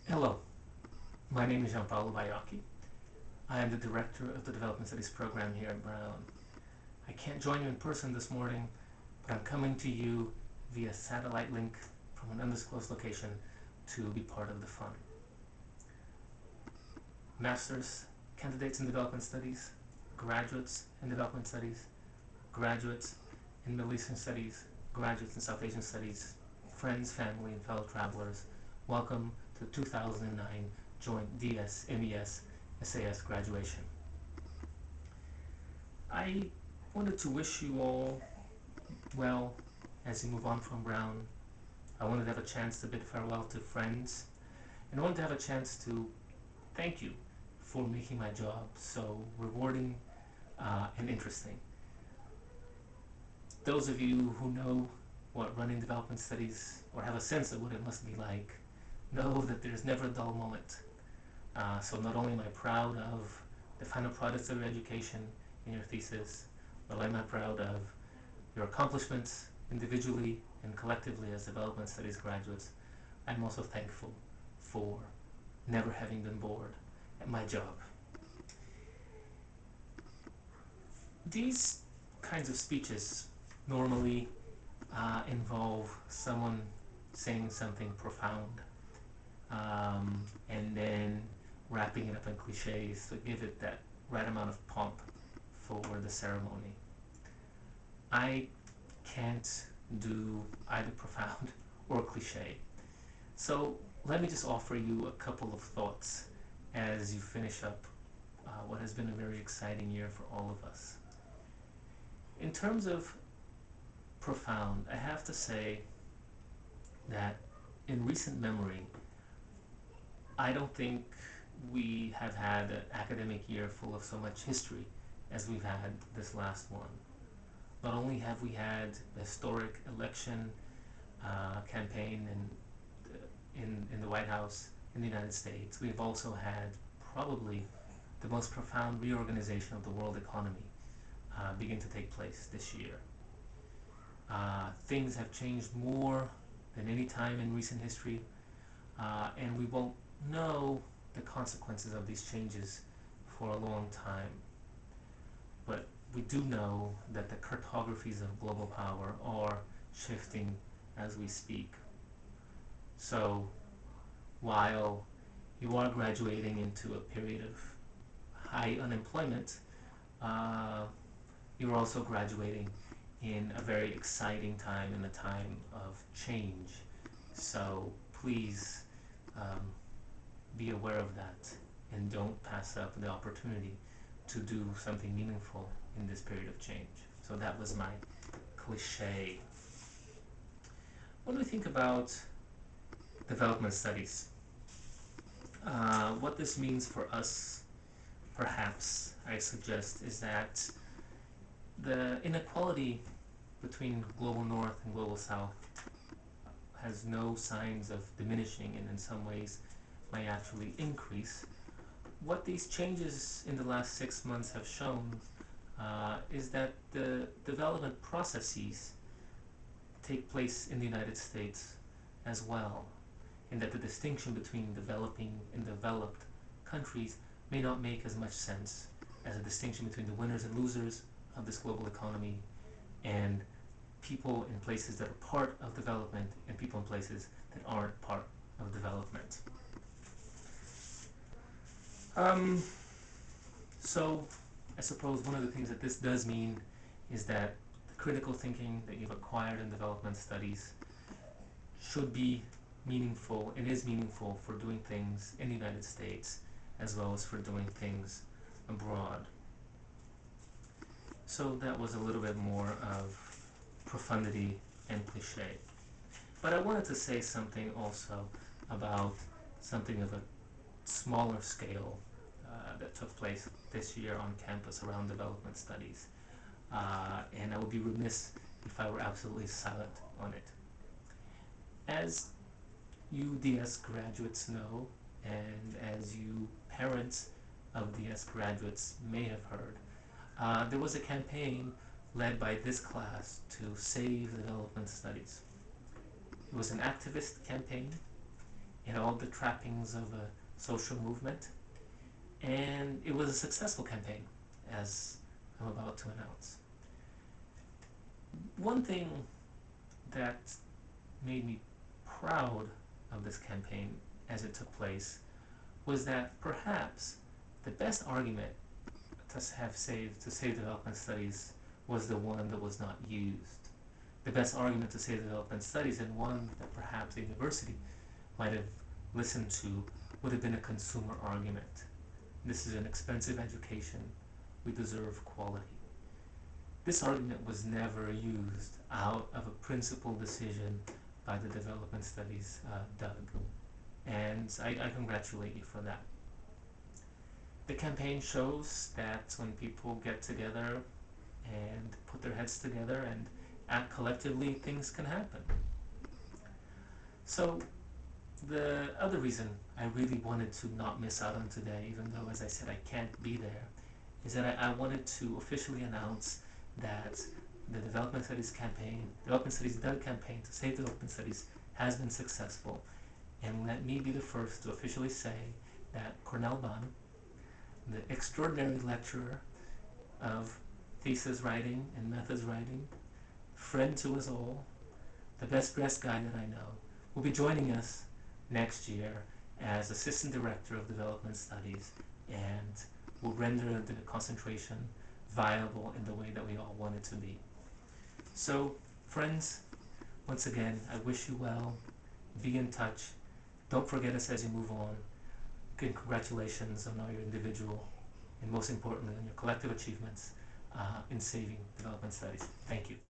Hello, my name is Gianpaolo. I am the director of the Development Studies program here at Brown. I can't join you in person this morning, but I'm coming to you via satellite link from an undisclosed location to be part of the fun. Masters, candidates in Development Studies, graduates in Development Studies, graduates in Middle Eastern Studies, graduates in South Asian Studies, friends, family, and fellow travelers, welcome to the 2009 Joint DS-MES SAS graduation. I wanted to wish you all well as you move on from Brown. I wanted to have a chance to bid farewell to friends, and I wanted to have a chance to thank you for making my job so rewarding and interesting. Those of you who know what running development studies or have a sense of what it must be like know that there's never a dull moment. So not only am I proud of the final products of your education in your thesis, but am I proud of your accomplishments individually and collectively as development studies graduates. I'm also thankful for never having been bored at my job. These kinds of speeches normally involve someone saying something profound and then wrapping it up in cliches to give it that right amount of pomp for the ceremony. I can't do either profound or cliche. So let me just offer you a couple of thoughts as you finish up what has been a very exciting year for all of us. In terms of profound, I have to say that in recent memory, I don't think we have had an academic year full of so much history as we've had this last one. Not only have we had a historic election campaign in the White House in the United States, we've also had probably the most profound reorganization of the world economy begin to take place this year. Things have changed more than any time in recent history, and we won't know the consequences of these changes for a long time. But we do know that the cartographies of global power are shifting as we speak. So while you are graduating into a period of high unemployment, uh, you're also graduating in a very exciting time, in a time of change. So please be aware of that and don't pass up the opportunity to do something meaningful in this period of change. So that was my cliche. When we think about development studies, what this means for us, perhaps, I suggest, is that the inequality between global north and global south has no signs of diminishing, and in some ways may actually increase. What these changes in the last 6 months have shown is that the development processes take place in the United States as well, and that the distinction between developing and developed countries may not make as much sense as a distinction between the winners and losers of this global economy and people in places that are part of development and people in places that aren't part of development. Um, so I suppose one of the things that this does mean is that the critical thinking that you've acquired in development studies should be meaningful and is meaningful for doing things in the United States as well as for doing things abroad. So that was a little bit more of profundity and cliche. But I wanted to say something also about something of a smaller scale that took place this year on campus around development studies. And I would be remiss if I were absolutely silent on it. As you DS graduates know, and as you parents of DS graduates may have heard, there was a campaign led by this class to save development studies. It was an activist campaign. It all the trappings of a social movement, and it was a successful campaign, as I'm about to announce. One thing that made me proud of this campaign as it took place was that perhaps the best argument to save development studies was the one that was not used. The best argument to save development studies, and one that perhaps the university might have listened to, would have been a consumer argument. This is an expensive education. We deserve quality. This argument was never used out of a principled decision by the development studies Doug, and I congratulate you for that. The campaign shows that when people get together and put their heads together and act collectively, things can happen. So the other reason I really wanted to not miss out on today, even though, as I said, I can't be there, is that I wanted to officially announce that the Development Studies Doug campaign to save development studies has been successful. And let me be the first to officially say that Cornell Ban, the extraordinary lecturer of thesis writing and methods writing, friend to us all, the best dressed guy that I know, will be joining us next year as Assistant Director of Development Studies, and will render the concentration viable in the way that we all want it to be. So, friends, once again, I wish you well. Be in touch. Don't forget us as you move on. Good congratulations on all your individual and most importantly on your collective achievements in saving development studies. Thank you.